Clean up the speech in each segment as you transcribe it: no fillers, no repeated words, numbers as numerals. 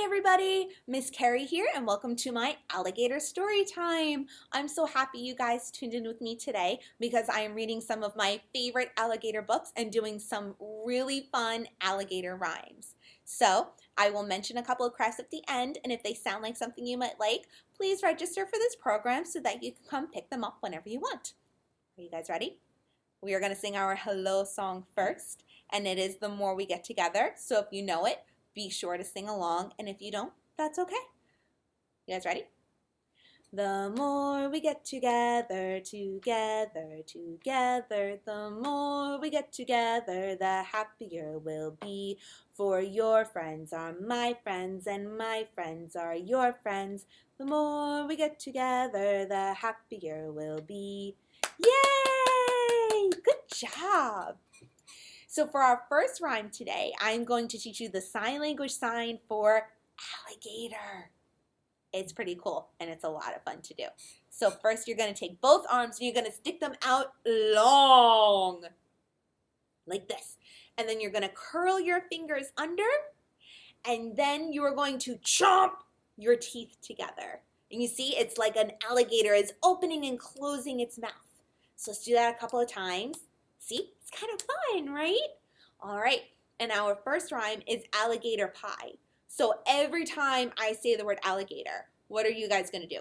everybody, Miss Kerri here and welcome to my Alligator story time. I'm so happy you guys tuned in with me today because I am reading some of my favorite alligator books and doing some really fun alligator rhymes. So I will mention a couple of crafts at the end, and if they sound like something you might like, please register for this program so that you can come pick them up whenever you want. Are you guys ready? We are going to sing our hello song first, and it is The More We Get Together. So if you know it, be sure to sing along, and if you don't, that's okay. You guys ready? The more we get together, together, together, the more we get together, the happier we'll be. For your friends are my friends, and my friends are your friends. The more we get together, the happier we'll be. Yay! Good job! So for our first rhyme today, I'm going to teach you the sign language sign for alligator. It's pretty cool, and it's a lot of fun to do. So first, you're going to take both arms, and you're going to stick them out long, like this. And then you're going to curl your fingers under, and then you are going to chomp your teeth together. And you see, it's like an alligator is opening and closing its mouth. So let's do that a couple of times. See, it's kind of fun, right? All right, and our first rhyme is alligator pie. So every time I say the word alligator, what are you guys going to do?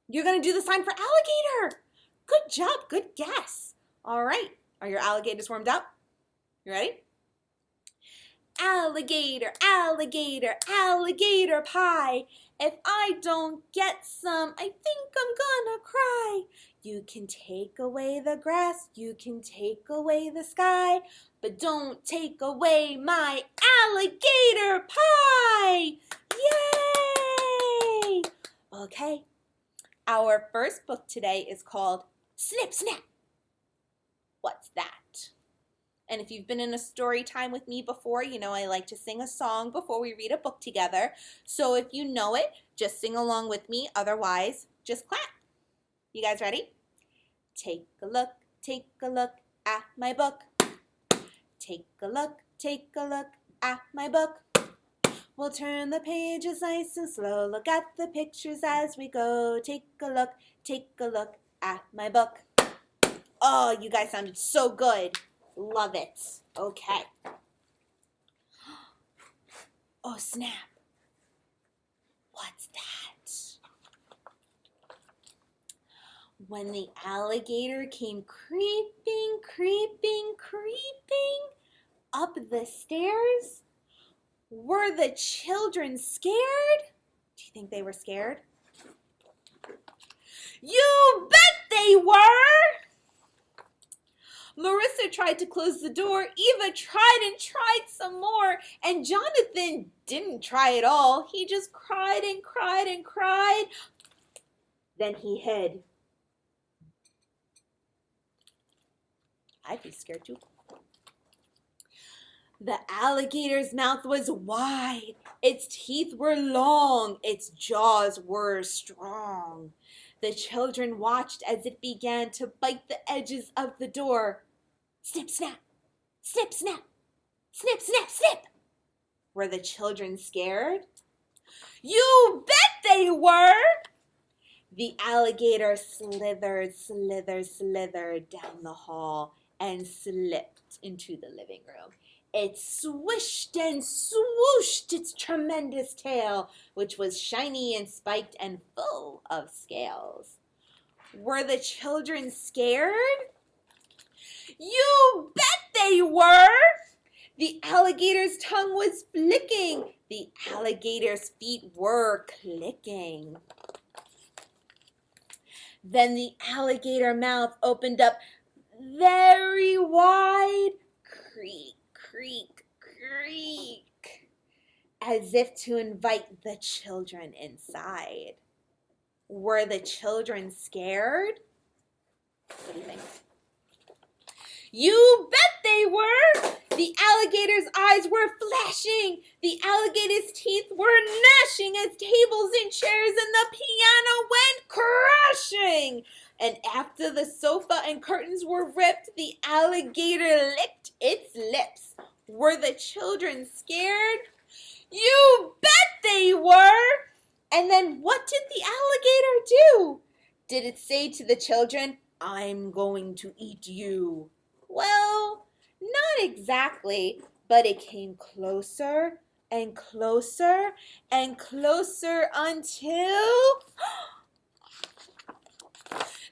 You're going to do the sign for alligator. Good job, good guess. All right, are your alligators warmed up? You ready? Alligator, alligator, alligator pie. If I don't get some, I think I'm gonna cry. You can take away the grass, you can take away the sky, but don't take away my alligator pie! Yay! Okay, our first book today is called Snip Snap. What's that? And if you've been in a story time with me before, you know I like to sing a song before we read a book together. So if you know it, just sing along with me. Otherwise, just clap. You guys ready? Take a look at my book. Take a look at my book. We'll turn the pages nice and slow. Look at the pictures as we go. Take a look at my book. Oh, you guys sounded so good. Love it. Okay. Oh, snap. What's that? When the alligator came creeping up the stairs, were the children scared? Do you think they were scared? You bet they were! Marissa tried to close the door, Eva tried and tried some more, and Jonathan didn't try at all. He just cried and cried and cried. Then he hid. I'd be scared too. The alligator's mouth was wide, its teeth were long, its jaws were strong. The children watched as it began to bite the edges of the door. Snip, snap, snip, snap, snip, snap, snip. Were the children scared? You bet they were! The alligator slithered down the hall and slipped into the living room. It swished and swooshed its tremendous tail, which was shiny and spiked and full of scales. Were the children scared? You bet they were! The alligator's tongue was flicking. The alligator's feet were clicking. Then the alligator mouth opened up very wide. Creak, creak, creak, as if to invite the children inside. Were the children scared? What do you think? You bet they were! The alligator's eyes were flashing. The alligator's teeth were gnashing as tables and chairs and the piano went crashing. And after the sofa and curtains were ripped, the alligator licked its lips. Were the children scared? You bet they were! And then what did the alligator do? Did it say to the children, I'm going to eat you? Well, not exactly, but it came closer and closer and closer until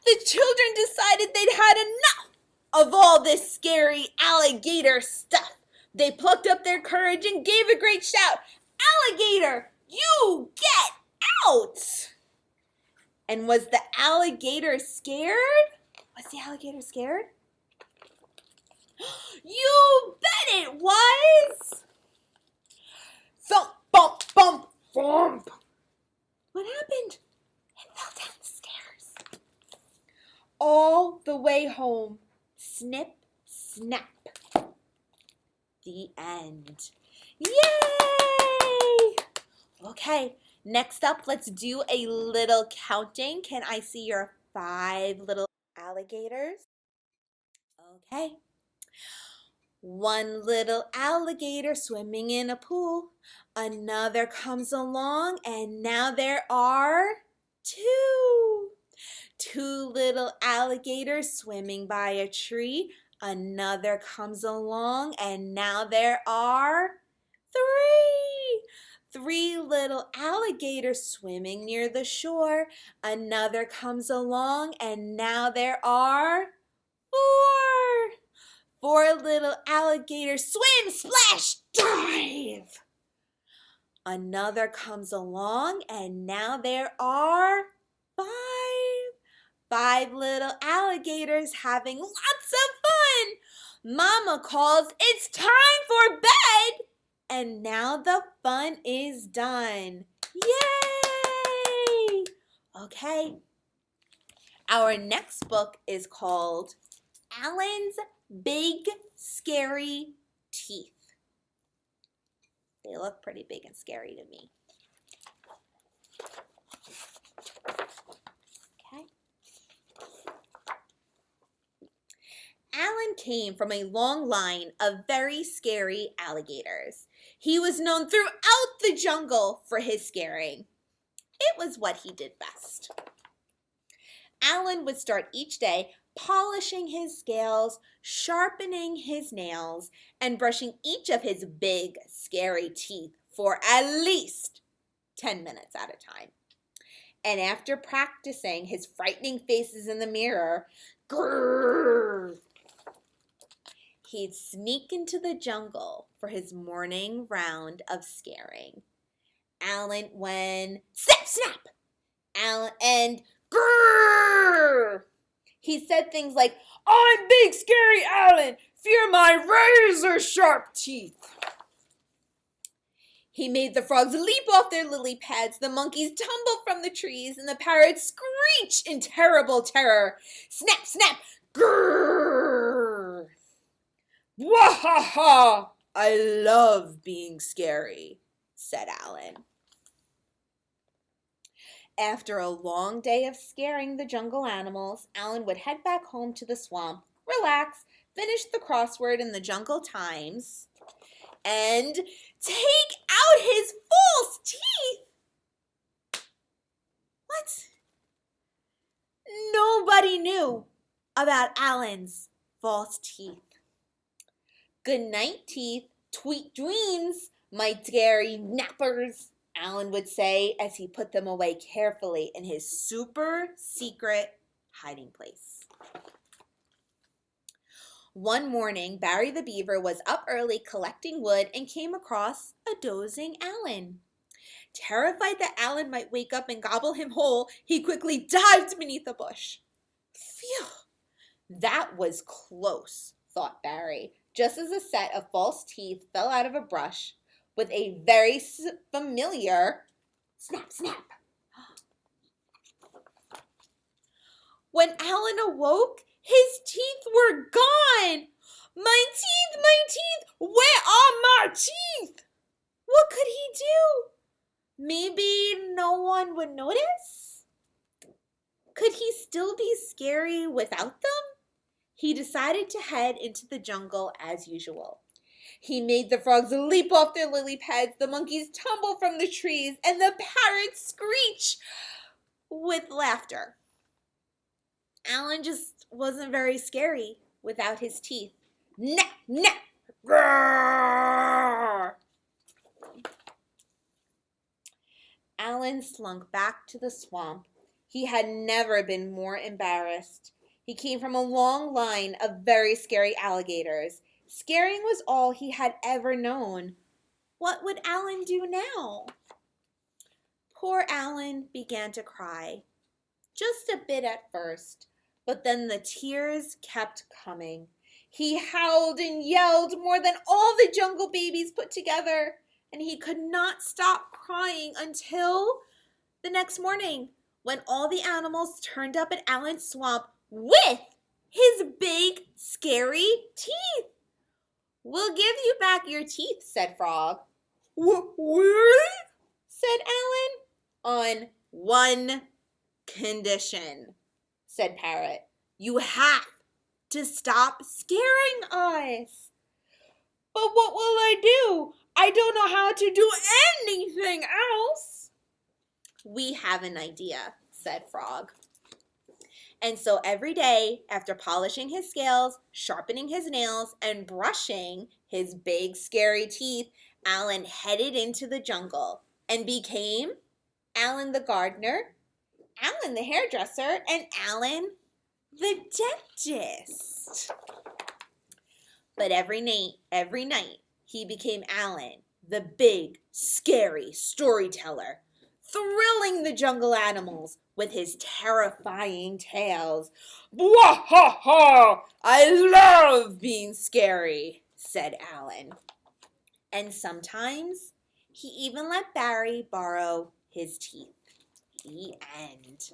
the children decided they'd had enough of all this scary alligator stuff. They plucked up their courage and gave a great shout. Alligator, you get out! And was the alligator scared? Was the alligator scared? You bet it was! Thump, bump, bump, thump. What happened? It fell down the stairs. All the way home. Snip, snap. The end. Yay! Okay, next up, let's do a little counting. Can I see your 5 little alligators? Okay. One little alligator swimming in a pool. Another comes along, and now there are 2. 2 little alligators swimming by a tree. Another comes along, and now there are 3. 3 little alligators swimming near the shore. Another comes along, and now there are 4. 4 little alligators swim, splash, dive. Another comes along, and now there are 5. 5 little alligators having lots of fun. Mama calls, it's time for bed. And now the fun is done. Yay! Okay. Our next book is called Alan's Big Scary Teeth. They look pretty big and scary to me. Okay. Alan came from a long line of very scary alligators. He was known throughout the jungle for his scaring. It was what he did best. Alan would start each day polishing his scales, sharpening his nails, and brushing each of his big, scary teeth for at least 10 minutes at a time. And after practicing his frightening faces in the mirror, grrr, he'd sneak into the jungle for his morning round of scaring. Alan went snap, snap, Alan, and grrr. He said things like, I'm Big Scary Alan, fear my razor sharp teeth. He made the frogs leap off their lily pads, the monkeys tumble from the trees, and the parrots screech in terrible terror. Snap, snap, grrr. Wahaha! I love being scary, said Alan. After a long day of scaring the jungle animals, Alan would head back home to the swamp, relax, finish the crossword in the Jungle Times, and take out his false teeth. What? Nobody knew about Alan's false teeth. Good night, teeth. Sweet dreams, my scary nappers, Alan would say as he put them away carefully in his super secret hiding place. One morning, Barry the Beaver was up early collecting wood and came across a dozing Alan. Terrified that Alan might wake up and gobble him whole, he quickly dived beneath a bush. Phew! That was close, thought Barry, just as a set of false teeth fell out of a brush with a very familiar snap, snap. When Alan awoke, his teeth were gone. My teeth, where are my teeth? What could he do? Maybe no one would notice? Could he still be scary without them? He decided to head into the jungle as usual. He made the frogs leap off their lily pads, the monkeys tumble from the trees, and the parrots screech with laughter. Alan just wasn't very scary without his teeth. Nah, nah, grrr. Alan slunk back to the swamp. He had never been more embarrassed. He came from a long line of very scary alligators. Scaring was all he had ever known. What would Alan do now? Poor Alan began to cry. Just a bit at first, but then the tears kept coming. He howled and yelled more than all the jungle babies put together, and he could not stop crying until the next morning, when all the animals turned up at Alan's swamp with his big, scary teeth. "We'll give you back your teeth," said Frog. "Really?" said Alan. "On one condition," said Parrot. "You have to stop scaring us." "But what will I do? I don't know how to do anything else." "We have an idea," said Frog. And so every day, after polishing his scales, sharpening his nails, and brushing his big, scary teeth, Alan headed into the jungle and became Alan the gardener, Alan the hairdresser, and Alan the dentist. But every night, he became Alan, the big, scary storyteller, thrilling the jungle animals with his terrifying tales. "Bwahaha! I love being scary," said Alan. And sometimes he even let Barry borrow his teeth. The end.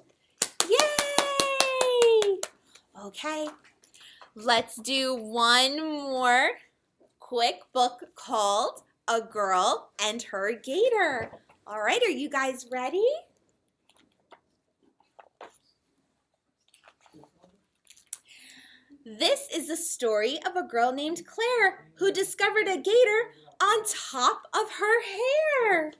Yay! Okay, let's do one more quick book called A Girl and Her Gator. All right, are you guys ready? This is the story of a girl named Claire who discovered a gator on top of her hair.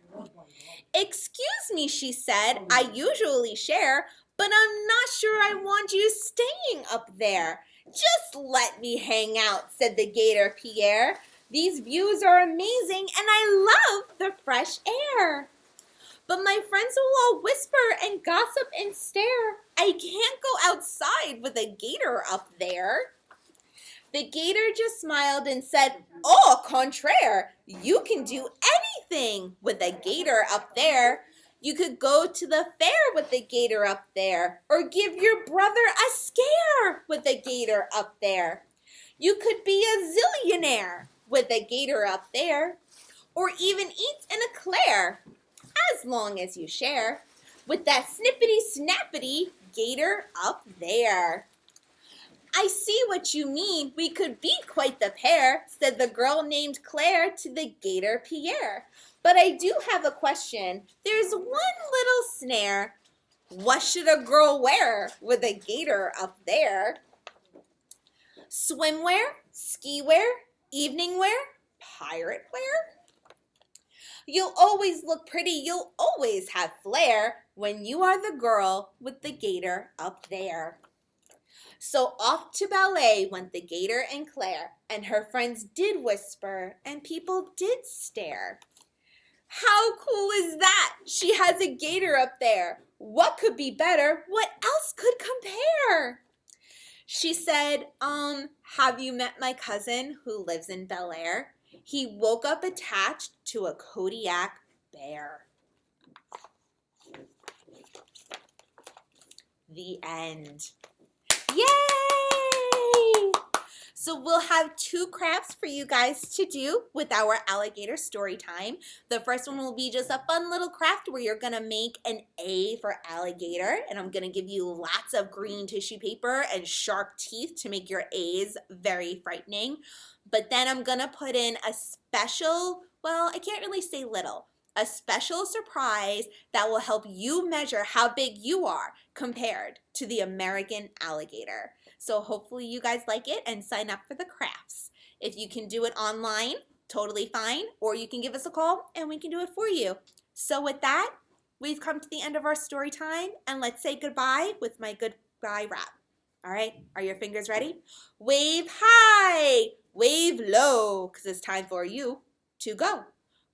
"Excuse me," she said, "I usually share, but I'm not sure I want you staying up there." "Just let me hang out," said the gator Pierre. "These views are amazing and I love the fresh air. But my friends will all whisper and gossip and stare. I can't go outside with a gator up there." The gator just smiled and said, "Au contraire, you can do anything with a gator up there. You could go to the fair with the gator up there, or give your brother a scare with a gator up there. You could be a zillionaire with a gator up there, or even eat an eclair, as long as you share with that snippity-snappity gator up there." "I see what you mean. We could be quite the pair," said the girl named Claire to the gator Pierre. "But I do have a question. There's one little snare. What should a girl wear with a gator up there? Swimwear, ski wear, evening wear, pirate wear? You'll always look pretty, you'll always have flair when you are the girl with the gator up there." So off to ballet went the gator and Claire, and her friends did whisper and people did stare. "How cool is that? She has a gator up there. What could be better? What else could compare?" She said, "Have you met my cousin who lives in Bel Air? He woke up attached to a Kodiak bear." The end. Yay! So we'll have 2 crafts for you guys to do with our alligator story time. The first one will be just a fun little craft where you're gonna make an A for alligator, and I'm gonna give you lots of green tissue paper and sharp teeth to make your A's very frightening. But then I'm gonna put in a special, well, I can't really say little, a special surprise that will help you measure how big you are compared to the American alligator. So hopefully you guys like it and sign up for the crafts. If you can do it online totally fine. Or you can give us a call and we can do it for you. So with that, we've come to the end of our story time, and let's say goodbye with my goodbye rap. All right, are your fingers ready? Wave high, wave low, because it's time for you to go.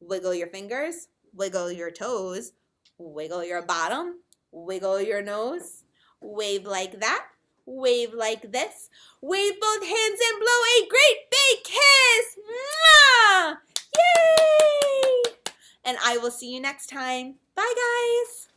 Wiggle your fingers, wiggle your toes, wiggle your bottom, wiggle your nose, wave like that, wave like this, wave both hands and blow a great big kiss. Mwah! Yay! And I will see you next time. Bye, guys.